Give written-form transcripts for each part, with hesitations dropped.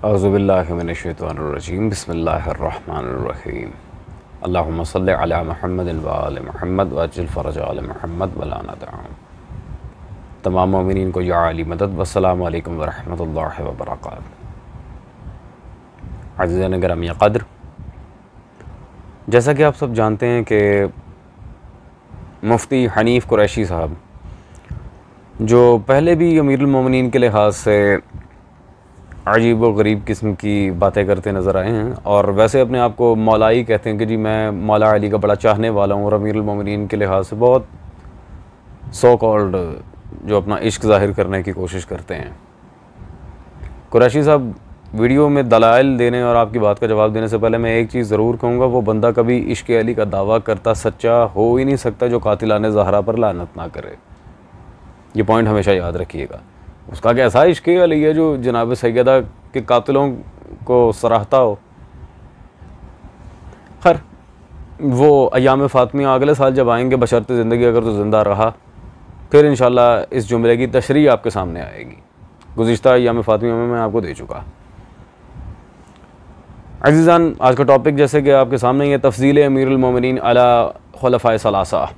औज़ुबिल्लाहि मिनश्शैतानिर्रजीम बिस्मिल्लाहिर्रहमानिर्रहीम अल्लाहुम्मा सल्लि अला मुहम्मदिन व आलि मुहम्मद वअज्जिल फ़रज आलि मुहम्मद वला नदअम। तमाम मोमिनीन को या अली मदद। वस्सलामु अलैकुम व रहमतुल्लाहि व बरकातुहू। अज़ीज़ान गिरामी क़द्र, जैसा कि आप सब जानते हैं कि मुफ्ती हनीफ़ कुरैशी साहब, जो पहले भी अमीरुल मोमिनीन के लिहाज से अजीब व गरीब किस्म की बातें करते नज़र आए हैं, और वैसे अपने आप को मौलाई कहते हैं कि जी मैं मौला अली का बड़ा चाहने वाला हूँ, और अमीरुल मोमिनीन के लिहाज से बहुत सो कॉल्ड जो अपना इश्क ज़ाहिर करने की कोशिश करते हैं। कुरैशी साहब वीडियो में दलाइल देने और आपकी बात का जवाब देने से पहले मैं एक चीज़ ज़रूर कहूँगा, वो बंदा कभी इश्क अली का दावा करता सच्चा हो ही नहीं सकता जो कातिलाने ज़हरा पर लानत ना करे। ये पॉइंट हमेशा याद रखिएगा। उसका कैसा इश्क अली है जो जनाब सैयदा के कातिलों को सराहता हो। खैर, वो अयाम फ़ातिमा अगले साल जब आएंगे, बशर्ते ज़िंदगी अगर तो ज़िंदा रहा, फिर इंशाल्लाह इस जुमले की तशरीह आपके सामने आएगी। गुज़िश्ता अयाम फ़ातिमा में मैं आपको दे चुका। अज़ीज़ान, आज का टॉपिक जैसे कि आपके सामने ही है, तफ़ज़ील अमीरुल मोमिनीन अला खुलफ़ाए सलासा।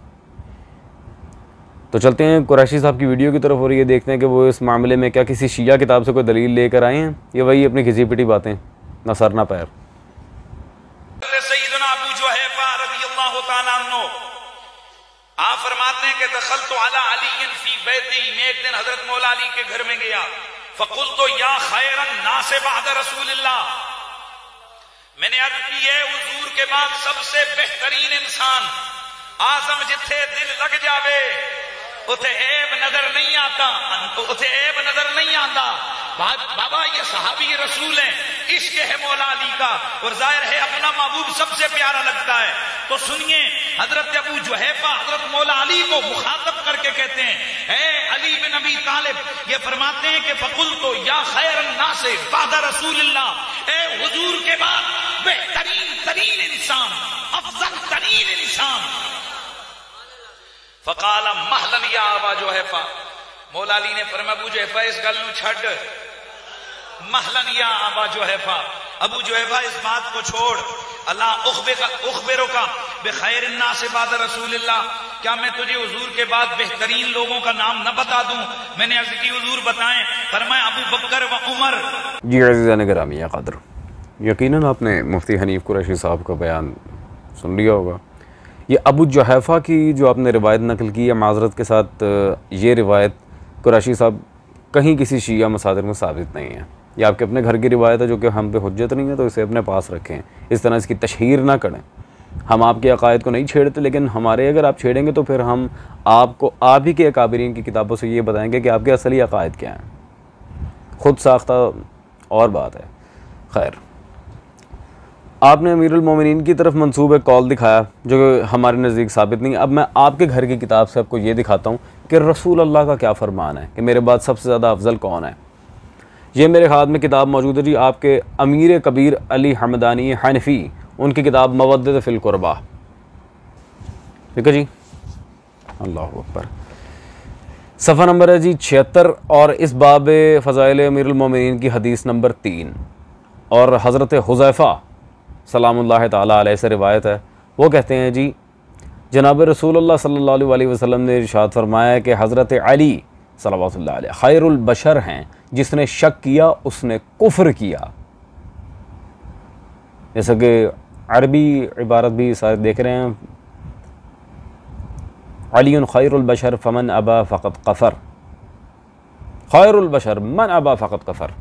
तो चलते हैं कुरैशी साहब की वीडियो की तरफ और ये देखते हैं कि वो इस मामले में क्या किसी शिया किताब से कोई दलील लेकर आए हैं, ये वही अपनी घिसी पिटी बातें, ना सर ना पैर। सय्यदना अबू जुहैफा रज़ियल्लाहु तआला अन्हु आप फरमाते हैं कि दखलतु अला अली फी बैती, मैं एक दिन हजरत मौला अली के घर में गया। फकुल्तु या खैरन नास बाद रसूलिल्लाह, मैंने अर्ज की है हुजूर के बाद सबसे बेहतरीन इंसान, आजम जिथे दिल लग जावे उथे ऐब नजर नहीं आता, उथे ऐब नजर नहीं आता। बाबा ये सहाबी रसूल है, इश्क है मौला अली का, और जाहिर है अपना महबूब सबसे प्यारा लगता है। तो सुनिए, हजरत अबू जुहैफा हजरत मौला अली को मुखातब करके कहते हैं, ए अली बिन अबी तालिब, ये फरमाते हैं कि फकुल तो या खैरन नास बाद रसूलिल्लाह, ए हुजूर के बाद बेहतरीन तरीन इंसान, अफजल तरीन इंसान। फकाला महलन या अबा जुहैफा, मौला अली ने फरमाया अबू जुहैफा इस गल नू छड़, महलन या अबा जुहैफा, अबू जुहैफा इस बात को छोड़। अल्लाह उखबिरुका बिखैर अन्नास बाद रसूलिल्लाह, क्या मैं तुझे हुजूर के बाद बेहतरीन लोगों का नाम न बता दूं? मैंने अर्ज की हुजूर बताएं, फरमाया अबू बकर व उमर। जी अज़ीज़ान गिरामी क़द्र, यकीनन आपने मुफ्ती हनीफ़ कुरैशी साहब का बयान सुन लिया होगा। ये अबू जुहैफा की जो आपने रिवायत नकल की है, माज़रत के साथ ये रिवायत कुरैशी साहब कहीं किसी शिया मसादिर में साबित नहीं है। ये आपके अपने घर की रिवायत है जो कि हम पे हुज्जत नहीं है, तो इसे अपने पास रखें। इस तरह इसकी तशहीर ना करें। हम आपके अकायद को नहीं छेड़ते, लेकिन हमारे अगर आप छेड़ेंगे तो फिर हम आपको आप ही के अकाबरीन की किताबों से ये बताएंगे कि आपके असली अकायद क्या हैं। ख़ुद साख्ता और बात है। खैर, आपने अमीरुल मोमिनीन की तरफ मंसूब एक कॉल दिखाया जो हमारे नज़दीक साबित नहीं। अब मैं आपके घर की किताब से आपको ये दिखाता हूँ कि रसूल अल्लाह का क्या फ़रमान है कि मेरे बाद सबसे ज़्यादा अफजल कौन है। ये मेरे हाथ में किताब मौजूद है जी, आपके अमीर कबीर अली हमदानी हनफी, उनकी किताब मवद्दत फ़िल क़ुरबा। ठीक है जी, अल्लाह अकबर। सफ़ा नंबर है जी 76, और इस बाब फ़ज़ाइल अमीरुल मोमिनीन की हदीस नंबर 3, और हज़रत हुज़ैफ़ा सलामुल्लाह ताला अलैहि से रिवायत है। वो कहते हैं जी, जनाब रसूलुल्लाह सल्लल्लाहु अलैहि वसल्लम ने इरशाद फरमाया कि हज़रत अली सल्लल्लाहु अलैहि खैरुल बशर हैं, जिसने शक किया उसने कुफ्र किया। जैसा कि अरबी इबारत भी सारे देख रहे हैं, अलीउन खैरुल बशर फमन अबा फ़क़त कफ़र, खैरुल बशर मन अबा फ़क़त कफ़र।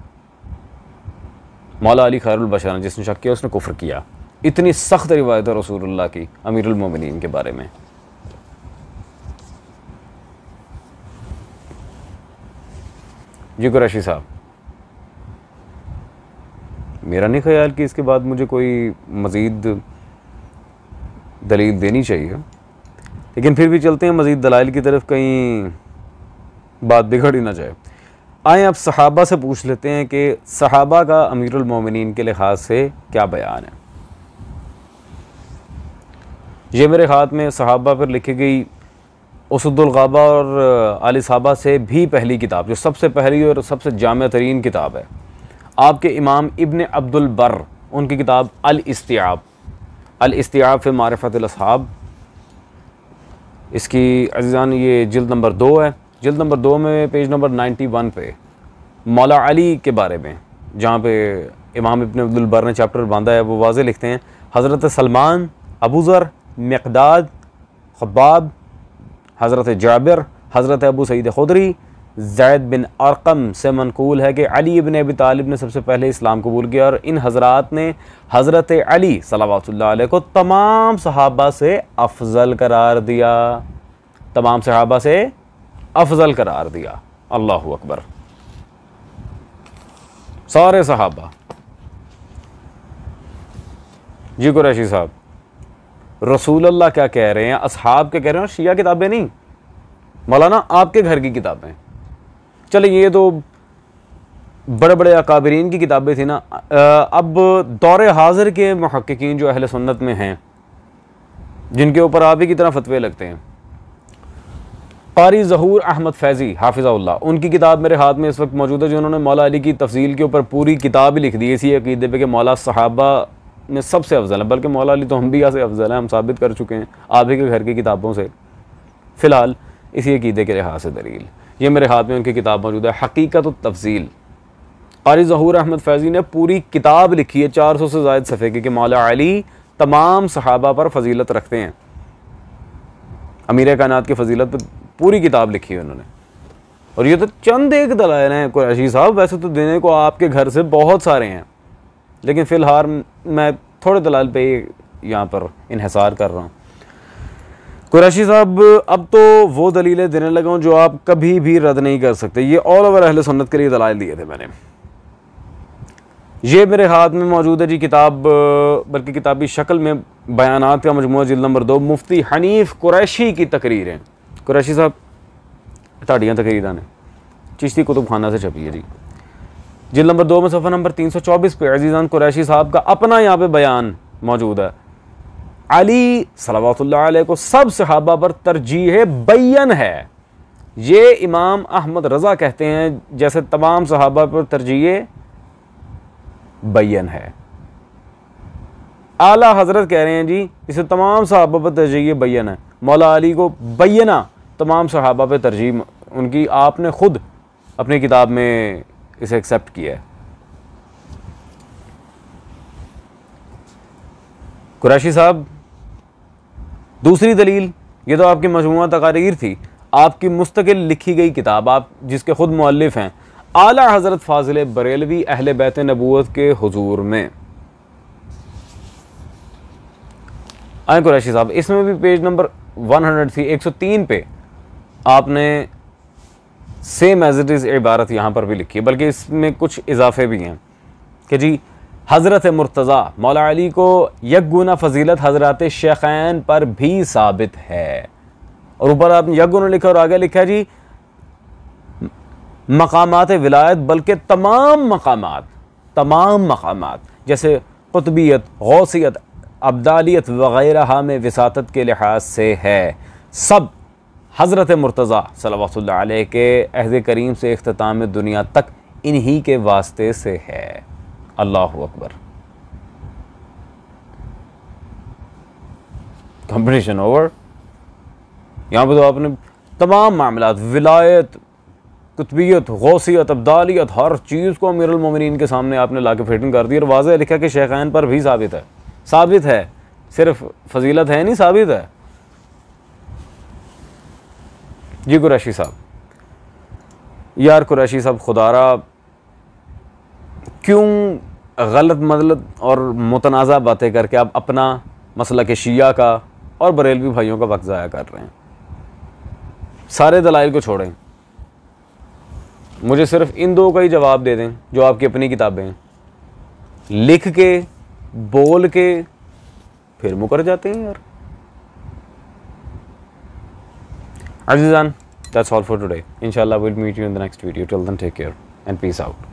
मौला अली खैरुल बशर हैं, जिसने शक किया उसने कुफ्र किया। इतनी सख्त रिवायत है रसूलुल्लाह की अमीरुल मोमिनीन के बारे में। जी कुरैशी साहब, मेरा नहीं ख्याल कि इसके बाद मुझे कोई मज़ीद दलील देनी चाहिए, लेकिन फिर भी चलते हैं मज़ीद दलाइल की तरफ, कहीं बात बिगड़ ही ना जाए। आए अब सहाबा से पूछ लेते हैं कि सहाबा का अमीरुल मोमिनीन के लिहाज से क्या बयान है। ये मेरे हाथ में सहाबा पर लिखी गई उसदुल ग़ाबा और आली साहबा से भी पहली किताब, जो सबसे पहली और सबसे जामिया तरीन किताब है। आपके इमाम इब्न अब्दुल बर, उनकी किताब अल-इस्तिआब फी मारिफतिल असहाब, इसकी अज़ीज़ान ये जिल्द नंबर 2 है। जिल्द नंबर 2 में पेज नंबर 91 पे मौला अली के बारे में, जहाँ पे इमाम इब्न अब्दुल बर ने चैप्टर बांधा है, वो वाज़े लिखते हैं हज़रत सलमान, अबू ज़र, मिक़दाद, खब्बाब, हज़रत जाबिर, हज़रत अबू सईद खुदरी, ज़ैद बिन अरक़म से मनकूल है कि अली इब्न अबी तालिब ने सबसे पहले इस्लाम कबूल किया और इन हज़रात ने हज़रत अली सल्लल्लाहु अलैहि को तमाम सहाबा से अफजल करार दिया, तमाम सहाबा से अफजल करार दिया। अल्लाहु अकबर। सारे सहाबा। जी कुरैशी साहब, रसूल अल्लाह क्या कह रहे हैं, असहाब क्या कह रहे हैं, और शिया किताबें नहीं, मौलाना आपके घर की किताबें। चले ये तो बड़े बड़े अकाबरीन की किताबें थी ना। अब दौरे हाजिर के मुहक्किकीन जो अहले सुन्नत में हैं, जिनके ऊपर आप ही की तरह फतवे लगते हैं, कारी ज़हूर अहमद फैज़ी हाफिज़हुल्लाह, उनकी किताब मेरे हाथ में इस वक्त मौजूद है, जिन्होंने मौला अली की तफसील के ऊपर पूरी किताब ही लिख दी है इसी अकीदे पे कि मौला सहाबा में सबसे अफजल है, बल्कि मौला अली तो हम भी से अफजल हैं, हम साबित कर चुके हैं आप ही के घर की किताबों से। फ़िलहाल इसी अकीदे के लिहाज से दलील ये मेरे हाथ में उनकी किताब मौजूद है, हकीकत तफसील। कारी ज़हूर अहमद फैज़ी ने पूरी किताब लिखी है 400 से ज़ायद सफ़े की, कि मौला अली तमाम सहाबा पर फजीलत रखते हैं, अमीर कायनात की फजीलत पर पूरी किताब लिखी है उन्होंने। और ये तो चंद एक दलाइल हैं कुरैशी साहब, वैसे तो देने को आपके घर से बहुत सारे हैं, लेकिन फ़िलहाल मैं थोड़े दलाइल पे यहाँ पर इन्हिसार कर रहा हूँ। कुरैशी साहब, अब तो वो दलीलें देने लगा हूँ जो आप कभी भी रद्द नहीं कर सकते। ये ऑल ओवर अहले सुन्नत के लिए दलाइल दिए थे मैंने। ये मेरे हाथ में मौजूद है जी किताब, बल्कि किताबी शक्ल में, बयानात का मजमूआ, जिल्द नंबर 2, मुफ्ती हनीफ कुरैशी की तकरीरें। कुरैशी साहब ताड़ियाँ तकरीरां ने चिश्ती कुतुब खाना से छपी है जी, जिल्द नंबर 2 में सफ़ा नंबर 324 पे अज़ीज़ान कुरैशी साहब का अपना यहाँ पे बयान मौजूद है। अली सल्लल्लाहु अलैहि को सब सहाबा पर तरजीह बैन है। ये इमाम अहमद रज़ा कहते हैं जैसे तमाम सहाबा पर तरजीह बैन है। आला हजरत कह रहे हैं जी इसे तमाम सहाबा पर तरजीह बैन है। मौला अली को बैना तमाम सहाबा पर तरजीह उनकी आपने खुद अपनी किताब में इसे एक्सेप्ट किया है। कुरैशी साहब, दूसरी दलील, ये तो आपकी मजमूआ तकारीर थी, आपकी मुस्तकिल लिखी गई किताब, आप जिसके खुद मुअल्लिफ हैं, आला हज़रत फाजिल बरेलवी अहले बैत नबूवत के हुजूर में। आए कुरैशी साहब, इसमें भी पेज नंबर 103 पे आपने सेम एज इट इज़ इबारत यहाँ पर भी लिखी है, बल्कि इसमें कुछ इजाफे भी हैं कि जी हज़रत मुर्तज़ा मौला अली को यकगुना फजीलत हज़रत शेखैन पर भी साबित है। और ऊपर आपने यकगुना लिखा और आगे लिखा है जी मकामात विलायत, बल्कि तमाम मकामात जैसे कुतबियत, गौसियत, अब्दालियत वग़ैरह में विसातत के लिहाज से है, सब हज़रत मुर्तज़ा सल्लल्लाहु अलैहि के अहद करीम से इख्तिताम दुनिया तक इन्हीं के वास्ते से है। अल्लाहु अकबर। Competition over. यहाँ पर तो आपने तमाम मामलात, विलायत, कुतबियत, गौसियत, अब्दालियत, हर चीज़ को अमीरुल मोमिनीन के सामने आपने लाके फिटिंग कर दी और वाज़ेह लिखा कि शेखैन पर भी साबित है, सिर्फ फजीलत है नहीं, साबित है। जी कुरैशी साहब, यार कुरैशी साहब, खुदारा क्यों गलत मदलत और मुतनाज़ा बातें करके आप अपना मसला के शिया का और बरेलवी भाइयों का वक्त ज़ाया कर रहे हैं। सारे दलाइल को छोड़ें, मुझे सिर्फ इन दो का ही जवाब दे दें जो आपकी अपनी किताबें हैं। लिख के, बोल के फिर मुकर जाते हैं यार। अज़ीज़ान, that's all for today. Inshallah, we'll meet you in the next video. Till then, take care and peace out.